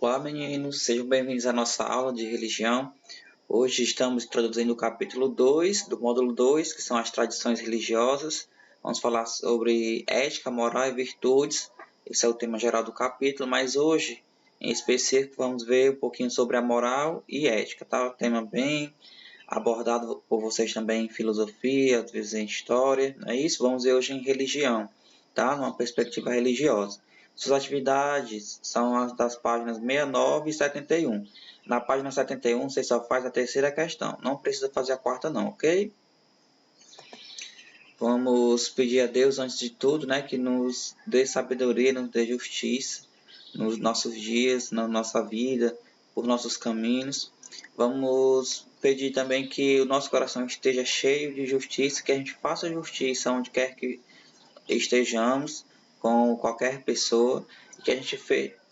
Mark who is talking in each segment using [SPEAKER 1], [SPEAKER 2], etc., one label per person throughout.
[SPEAKER 1] Olá, meninos, sejam bem-vindos à nossa aula de religião. Hoje estamos introduzindo o capítulo 2 do módulo 2, que são as tradições religiosas. Vamos falar sobre ética, moral e virtudes. Esse é o tema geral do capítulo, mas hoje, em específico, vamos ver um pouquinho sobre a moral e ética, tá? Um tema bem abordado por vocês também em filosofia, às vezes em história, não é isso? Vamos ver hoje em religião, tá? Numa perspectiva religiosa. Suas atividades são as das páginas 69 e 71. Na página 71, você só faz a terceira questão. Não precisa fazer a quarta não, ok? Vamos pedir a Deus, antes de tudo, né, que nos dê sabedoria, nos dê justiça nos nossos dias, na nossa vida, por nossos caminhos. Vamos pedir também que o nosso coração esteja cheio de justiça, que a gente faça justiça onde quer que estejamos, com qualquer pessoa, e que a gente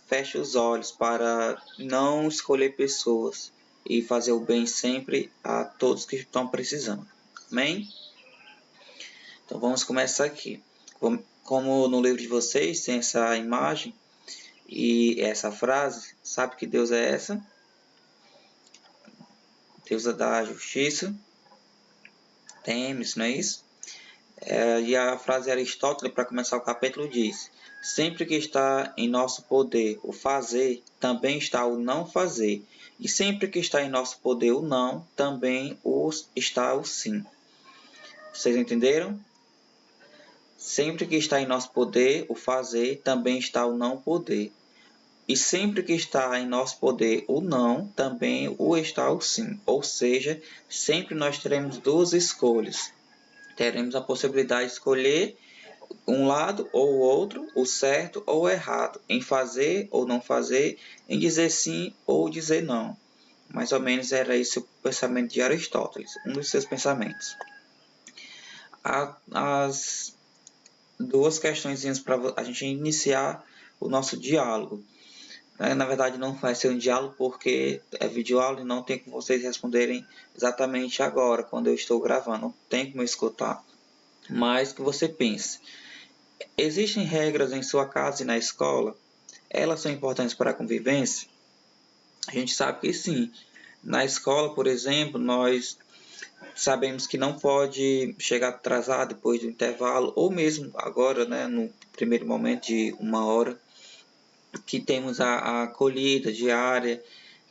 [SPEAKER 1] feche os olhos para não escolher pessoas e fazer o bem sempre a todos que estão precisando. Amém? Então vamos começar aqui. Como no livro de vocês tem essa imagem e essa frase, sabe que Deus é essa? Deus é da justiça, Temes, não é isso? E a frase de Aristóteles, para começar o capítulo, diz: sempre que está em nosso poder o fazer, também está o não fazer. E sempre que está em nosso poder o não, também está o sim. Vocês entenderam? Sempre que está em nosso poder o fazer, também está o não poder. E sempre que está em nosso poder o não, também o está o sim. Ou seja, sempre nós teremos duas escolhas. Teremos a possibilidade de escolher um lado ou o outro, o certo ou o errado, em fazer ou não fazer, em dizer sim ou dizer não. Mais ou menos era esse o pensamento de Aristóteles, um dos seus pensamentos. As duas questões para a gente iniciar o nosso diálogo. Na verdade, não vai ser um diálogo porque é videoaula e não tem como vocês responderem exatamente agora, quando eu estou gravando. Não tem como escutar. Mas que você pense. Existem regras em sua casa e na escola? Elas são importantes para a convivência? A gente sabe que sim. Na escola, por exemplo, nós sabemos que não pode chegar atrasado depois do intervalo, ou mesmo agora, né, no primeiro momento de 1 hora, que temos a acolhida diária,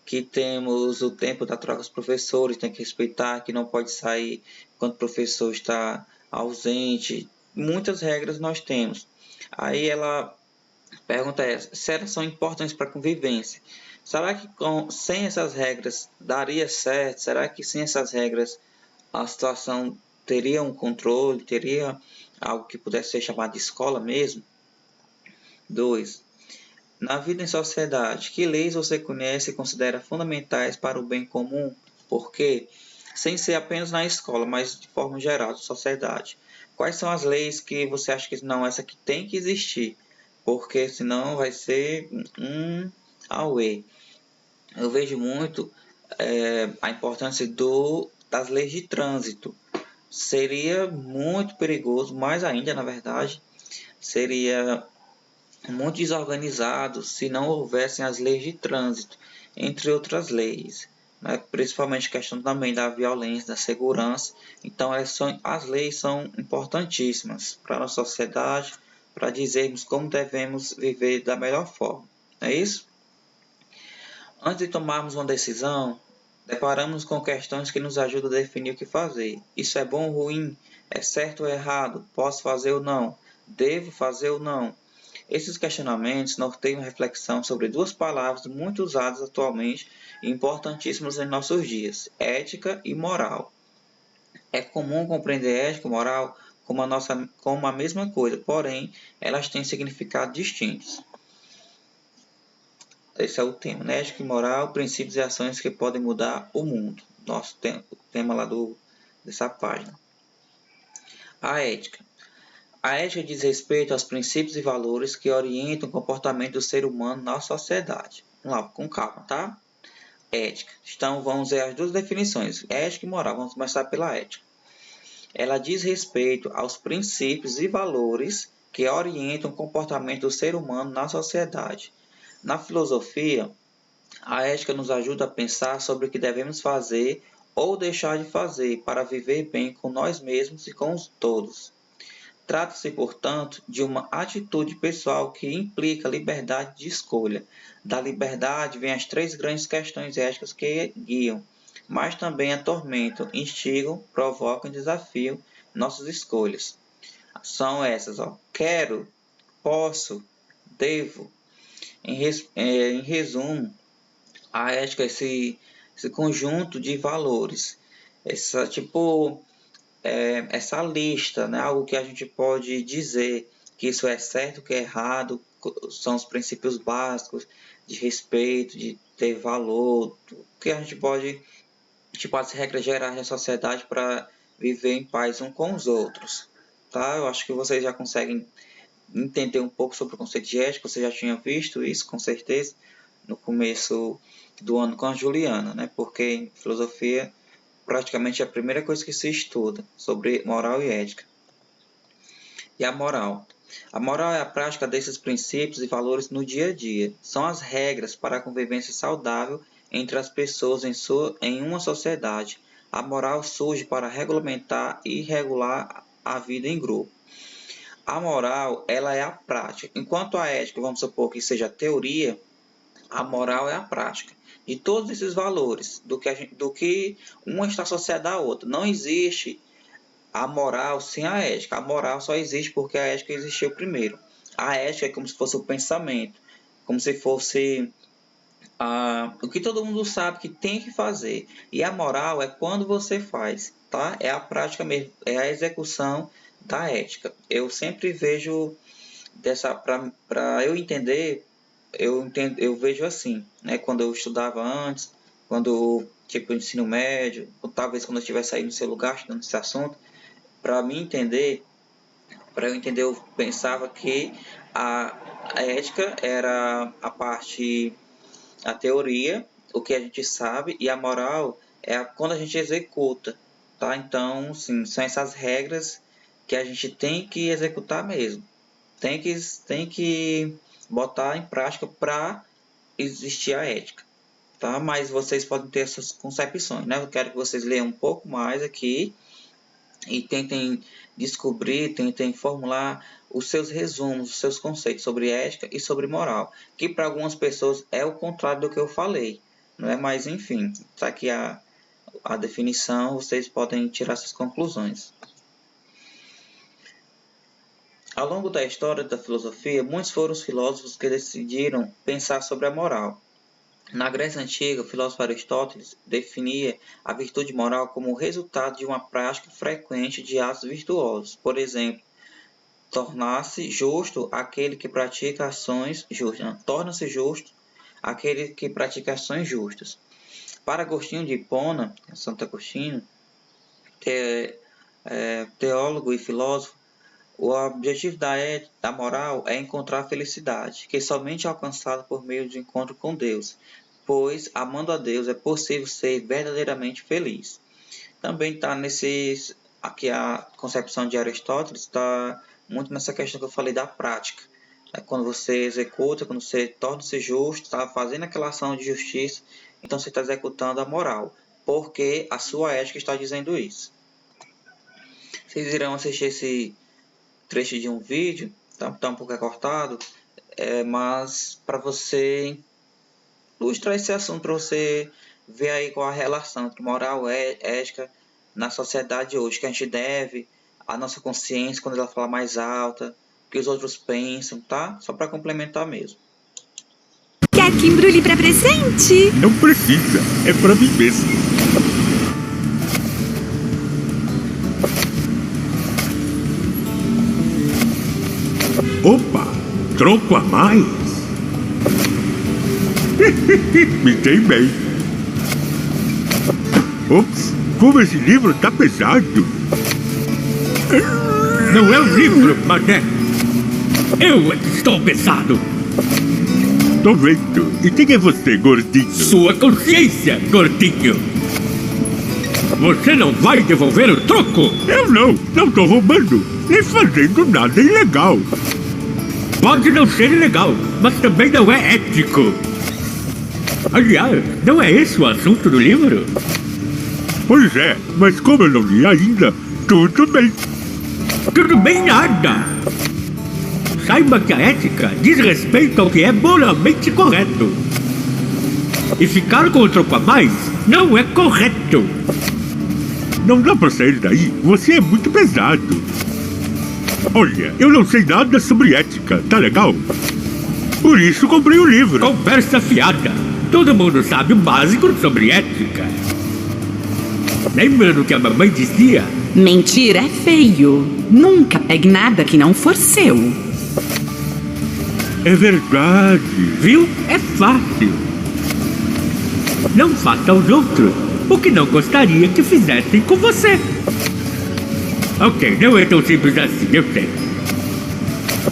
[SPEAKER 1] que temos o tempo da troca dos professores, tem que respeitar, que não pode sair quando o professor está ausente. Muitas regras nós temos. Aí ela pergunta essa, se elas são importantes para a convivência. Será que sem essas regras daria certo? Será que sem essas regras a situação teria um controle? Teria algo que pudesse ser chamado de escola mesmo? 2. Na vida em sociedade, que leis você conhece e considera fundamentais para o bem comum? Por quê? Sem ser apenas na escola, mas de forma geral, de sociedade. Quais são as leis que você acha que não, essa aqui tem que existir? Porque senão vai ser um auê. Eu vejo muito a importância das leis de trânsito. Seria muito perigoso, mais ainda na verdade, seria muito desorganizado se não houvessem as leis de trânsito, entre outras leis, né? Principalmente a questão também da violência, da segurança. Então as leis são importantíssimas para a nossa sociedade, para dizermos como devemos viver da melhor forma. É isso? Antes de tomarmos uma decisão, deparamos com questões que nos ajudam a definir o que fazer. Isso é bom ou ruim? É certo ou errado? Posso fazer ou não? Devo fazer ou não? Esses questionamentos norteiam reflexão sobre duas palavras muito usadas atualmente e importantíssimas em nossos dias: ética e moral. É comum compreender ética e moral como a mesma coisa, porém, elas têm significados distintos. Esse é o tema, né? Ética e moral, princípios e ações que podem mudar o mundo. Nosso tema lá dessa página. A ética. A ética diz respeito aos princípios e valores que orientam o comportamento do ser humano na sociedade. Vamos lá, com calma, tá? Ética. Então, vamos ver as duas definições, ética e moral. Vamos começar pela ética. Ela diz respeito aos princípios e valores que orientam o comportamento do ser humano na sociedade. Na filosofia, A ética nos ajuda a pensar sobre o que devemos fazer ou deixar de fazer para viver bem com nós mesmos e com os todos. Trata-se, portanto, de uma atitude pessoal que implica liberdade de escolha. Da liberdade vêm as três grandes questões éticas que guiam, mas também atormentam, instigam, provocam e desafiam nossas escolhas. São essas, quero, posso, devo. Em resumo, a ética é esse conjunto de valores, essa lista, né? Algo que a gente pode dizer que isso é certo, que é errado, são os princípios básicos de respeito, de ter valor, que a gente pode, as regras gerais da sociedade para viver em paz uns com os outros. Tá? Eu acho que vocês já conseguem entender um pouco sobre o conceito de ética, você já tinha visto isso, com certeza, no começo do ano com a Juliana, né? Porque em filosofia praticamente é a primeira coisa que se estuda sobre moral e ética. E a moral? A moral é a prática desses princípios e valores no dia a dia. São as regras para a convivência saudável entre as pessoas em uma sociedade. A moral surge para regulamentar e regular a vida em grupo. A moral, ela é a prática. Enquanto a ética, vamos supor que seja a teoria, a moral é a prática de todos esses valores, do que uma está associada à outra. Não existe a moral sem a ética. A moral só existe porque a ética existiu primeiro. A ética é como se fosse o pensamento, como se fosse o que todo mundo sabe que tem que fazer. E a moral é quando você faz, tá? É a prática mesmo, é a execução da ética. Eu sempre vejo para eu entender. Eu vejo assim, né? Quando eu estudava antes, tipo ensino médio, ou talvez quando eu estivesse aí no seu lugar estudando esse assunto, para eu entender, eu pensava que a ética era a teoria, o que a gente sabe, e a moral é quando a gente executa, tá? Então, sim, são essas regras que a gente tem que executar mesmo. Tem que botar em prática para existir a ética, tá? Mas vocês podem ter essas concepções, né? Eu quero que vocês leiam um pouco mais aqui e tentem descobrir, tentem formular os seus resumos, os seus conceitos sobre ética e sobre moral, que para algumas pessoas é o contrário do que eu falei, não é? Mas enfim, está aqui a definição, vocês podem tirar suas conclusões. Ao longo da história da filosofia, muitos foram os filósofos que decidiram pensar sobre a moral. Na Grécia Antiga, o filósofo Aristóteles definia a virtude moral como o resultado de uma prática frequente de atos virtuosos. Por exemplo, torna-se justo aquele que pratica ações justas. Torna-se justo aquele que pratica ações justas. Para Agostinho de Hipona, Santo Agostinho, teólogo e filósofo, o objetivo da moral é encontrar a felicidade, que somente é alcançada por meio do encontro com Deus, pois, amando a Deus, é possível ser verdadeiramente feliz. Também está aqui a concepção de Aristóteles, está muito nessa questão que eu falei da prática. Quando você executa, quando você torna-se justo, está fazendo aquela ação de justiça, então você está executando a moral, porque a sua ética está dizendo isso. Vocês irão assistir esse trecho de um vídeo, tá um pouco recortado, mas para você ilustrar esse assunto, para você ver aí qual a relação entre moral e ética na sociedade hoje, que a gente deve a nossa consciência quando ela fala mais alta, o que os outros pensam, tá? Só para complementar mesmo.
[SPEAKER 2] Quer que embrulhe para presente?
[SPEAKER 3] Não precisa, é para mim mesmo. Opa, troco a mais. Me dei bem. Ops, como esse livro tá pesado. Não é o livro, mas eu é que estou pesado. Tô vendo. E quem é você, gordinho? Sua consciência, gordinho. Você não vai devolver o troco? Eu não tô roubando, nem fazendo nada ilegal. Pode não ser ilegal, mas também não é ético. Aliás, não é esse o assunto do livro? Pois é, mas como eu não li ainda, tudo bem. Tudo bem nada. Saiba que a ética diz respeito ao que é moralmente correto. E ficar com o troco a mais não é correto. Não dá pra sair daí, você é muito pesado. Olha, eu não sei nada sobre ética, tá legal? Por isso comprei o livro. Conversa fiada. Todo mundo sabe o básico sobre ética. Lembra do que a mamãe dizia?
[SPEAKER 4] Mentir é feio. Nunca pegue nada que não for seu.
[SPEAKER 3] É verdade, viu? É fácil. Não faça aos outros o que não gostaria que fizessem com você. Ok, não é tão simples assim, eu sei.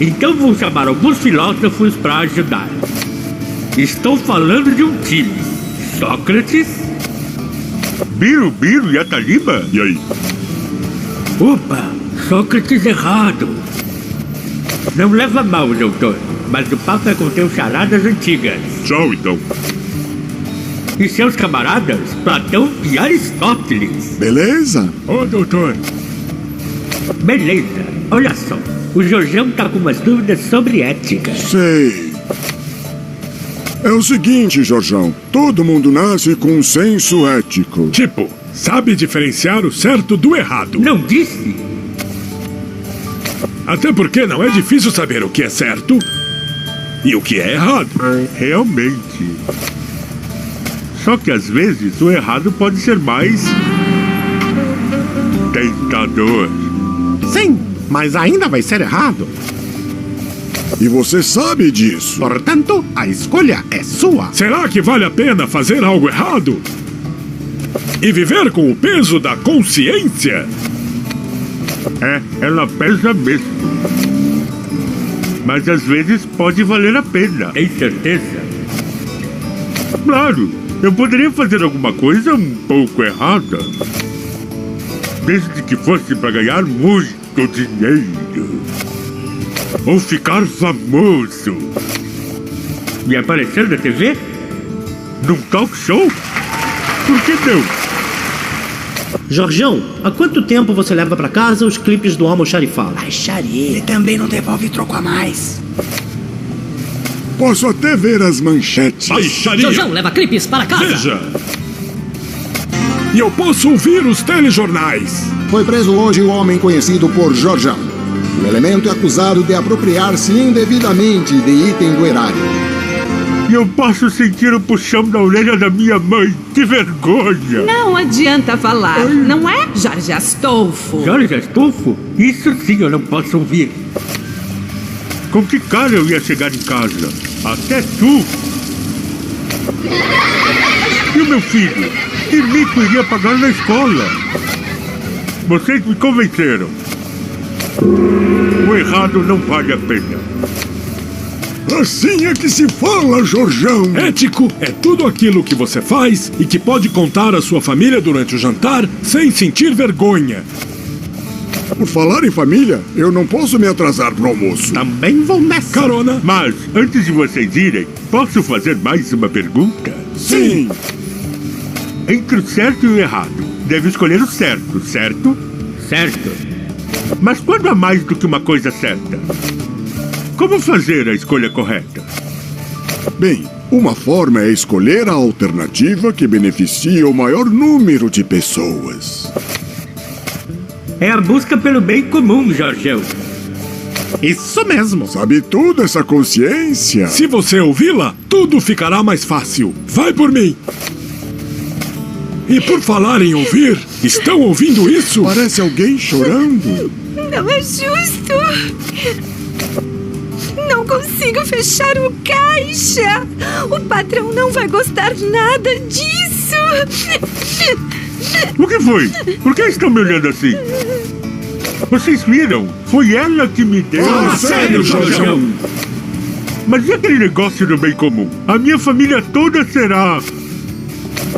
[SPEAKER 3] Então vou chamar alguns filósofos para ajudar. Estou falando de um time. Sócrates, Birubiru e Ataliba. E aí? Opa, Sócrates errado. Não leva mal, doutor, mas o papo é conter charadas antigas. Tchau, então. E seus camaradas, Platão e Aristóteles.
[SPEAKER 5] Beleza?
[SPEAKER 3] Ô, doutor. Beleza, olha só. O Jorjão tá com umas dúvidas sobre ética.
[SPEAKER 5] Sei. É o seguinte, Jorjão. Todo mundo nasce com um senso ético.
[SPEAKER 6] Tipo, sabe diferenciar o certo do errado.
[SPEAKER 3] Não disse?
[SPEAKER 6] Até porque não é difícil saber o que é certo e o que é errado.
[SPEAKER 3] Realmente. Só que às vezes o errado pode ser mais tentador.
[SPEAKER 7] Sim, mas ainda vai ser errado.
[SPEAKER 5] E você sabe disso.
[SPEAKER 7] Portanto, a escolha é sua.
[SPEAKER 6] Será que vale a pena fazer algo errado? E viver com o peso da consciência?
[SPEAKER 3] É, ela pesa mesmo. Mas às vezes pode valer a pena. Tem certeza? Claro, eu poderia fazer alguma coisa um pouco errada. Desde que fosse para ganhar muito dinheiro. Ou ficar famoso. E aparecer na TV? Num talk show? Por que não?
[SPEAKER 8] Jorjão, há quanto tempo você leva pra casa os clipes do almoxarifado?
[SPEAKER 9] Ele também não devolve troco a mais.
[SPEAKER 5] Posso até ver as manchetes.
[SPEAKER 8] Jorjão, leva clipes para casa.
[SPEAKER 6] Veja! E eu posso ouvir os telejornais.
[SPEAKER 10] Foi preso hoje o homem conhecido por Jorjão. O elemento é acusado de apropriar-se indevidamente de item do erário.
[SPEAKER 3] E eu posso sentir o puxão da orelha da minha mãe. Que vergonha!
[SPEAKER 4] Não adianta falar, não é, Jorge Astolfo?
[SPEAKER 3] Jorge Astolfo? Isso sim eu não posso ouvir. Com que cara eu ia chegar em casa? Até tu! E o meu filho? Que mico iria pagar na escola? Vocês me convenceram. O errado não vale a pena.
[SPEAKER 5] Assim é que se fala, Jorjão.
[SPEAKER 6] Ético é tudo aquilo que você faz e que pode contar à sua família durante o jantar sem sentir vergonha.
[SPEAKER 5] Por falar em família, eu não posso me atrasar pro almoço.
[SPEAKER 7] Também vou nessa.
[SPEAKER 6] Carona.
[SPEAKER 3] Mas, antes de vocês irem, posso fazer mais uma pergunta?
[SPEAKER 5] Sim.
[SPEAKER 3] Entre o certo e o errado, deve escolher o certo, certo? Certo. Mas quando há mais do que uma coisa certa? Como fazer a escolha correta?
[SPEAKER 5] Bem, uma forma é escolher a alternativa que beneficia o maior número de pessoas.
[SPEAKER 3] É a busca pelo bem comum, Jorgão.
[SPEAKER 7] Isso mesmo.
[SPEAKER 5] Sabe tudo essa consciência?
[SPEAKER 6] Se você ouvi-la, tudo ficará mais fácil. Vai por mim. E por falar em ouvir, estão ouvindo isso?
[SPEAKER 5] Parece alguém chorando.
[SPEAKER 2] Não é justo. Não consigo fechar o caixa. O patrão não vai gostar nada disso.
[SPEAKER 3] O que foi? Por que estão me olhando assim? Vocês viram? Foi ela que me deu.
[SPEAKER 6] Sério, Jorjão?
[SPEAKER 3] Mas e aquele negócio do bem comum? A minha família toda será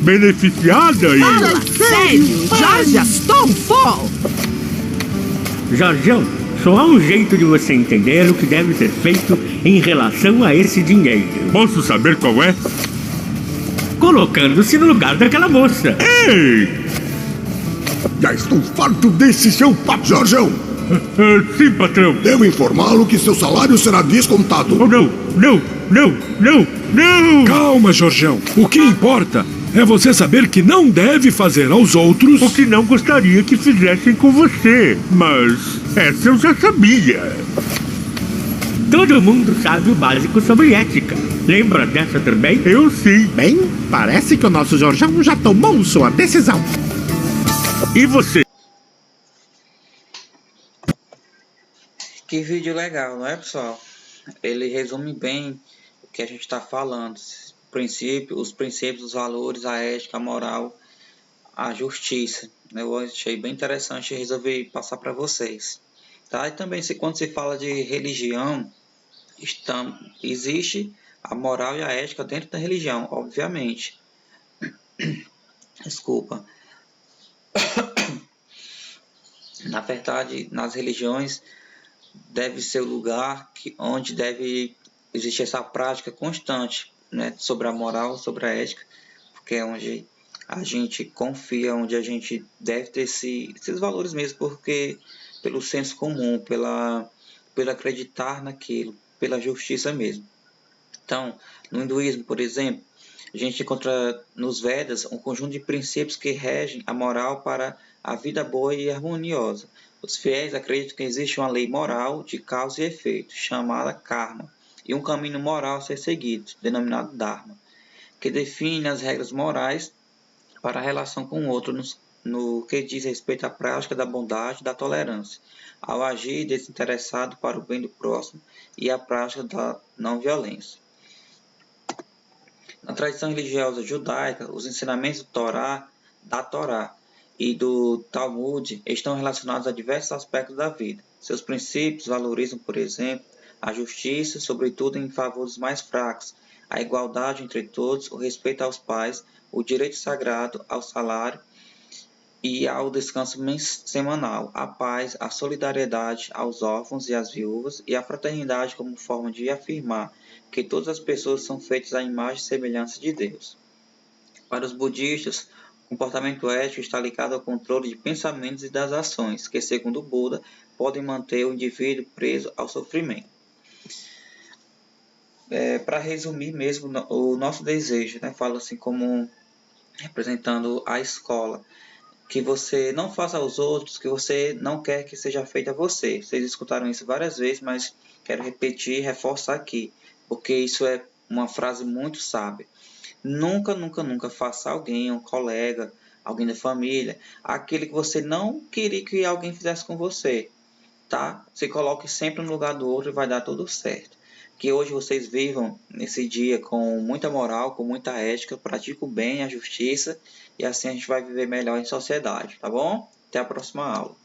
[SPEAKER 3] beneficiada e...
[SPEAKER 4] Fala sério, Jorge Astolfo!
[SPEAKER 3] Jorjão, só há um jeito de você entender o que deve ser feito em relação a esse dinheiro. Posso saber qual é? colocando-se no lugar daquela moça. Ei!
[SPEAKER 5] Já estou farto desse seu papo. Jorgeão!
[SPEAKER 3] Sim, patrão.
[SPEAKER 5] Devo informá-lo que seu salário será descontado.
[SPEAKER 3] Oh, não!
[SPEAKER 6] Calma, Jorgeão. O que importa é você saber que não deve fazer aos outros
[SPEAKER 3] o que não gostaria que fizessem com você. Mas essa eu já sabia. Todo mundo sabe o básico sobre ética. Lembra dessa também? Eu sim.
[SPEAKER 7] Bem, parece que o nosso Jorjão já tomou sua decisão.
[SPEAKER 3] E você?
[SPEAKER 1] Que vídeo legal, não é, pessoal? Ele resume bem o que a gente está falando. Os princípios, os valores, a ética, a moral, a justiça. Eu achei bem interessante e resolvi passar para vocês. Tá? E também, quando se fala de religião, existe a moral e a ética dentro da religião, obviamente. Desculpa. Na verdade, nas religiões deve ser o lugar onde deve existir essa prática constante, né, sobre a moral, sobre a ética, porque é onde a gente confia, onde a gente deve ter esses valores mesmo, porque pelo senso comum, pelo acreditar naquilo, pela justiça mesmo. Então, no hinduísmo, por exemplo, a gente encontra nos Vedas um conjunto de princípios que regem a moral para a vida boa e harmoniosa. Os fiéis acreditam que existe uma lei moral de causa e efeito, chamada karma, e um caminho moral a ser seguido, denominado dharma, que define as regras morais para a relação com o outro no que diz respeito à prática da bondade e da tolerância, ao agir desinteressado para o bem do próximo e à prática da não violência. Na tradição religiosa judaica, os ensinamentos da Torá e do Talmud estão relacionados a diversos aspectos da vida. Seus princípios valorizam, por exemplo, a justiça, sobretudo em favor dos mais fracos, a igualdade entre todos, o respeito aos pais, o direito sagrado ao salário e ao descanso semanal, a paz, a solidariedade aos órfãos e às viúvas e a fraternidade como forma de afirmar que todas as pessoas são feitas à imagem e semelhança de Deus. Para os budistas, o comportamento ético está ligado ao controle de pensamentos e das ações, que, segundo Buda, podem manter o indivíduo preso ao sofrimento. Para resumir mesmo o nosso desejo, né, fala assim como representando a escola, que você não faça aos outros que você não quer que seja feito a você. Vocês escutaram isso várias vezes, mas quero repetir e reforçar aqui, porque isso é uma frase muito sábia. Nunca faça alguém, um colega, alguém da família, aquele que você não queria que alguém fizesse com você, tá? Se coloque sempre no lugar do outro e vai dar tudo certo. Que hoje vocês vivam nesse dia com muita moral, com muita ética, pratiquem o bem, a justiça, e assim a gente vai viver melhor em sociedade, tá bom? Até a próxima aula.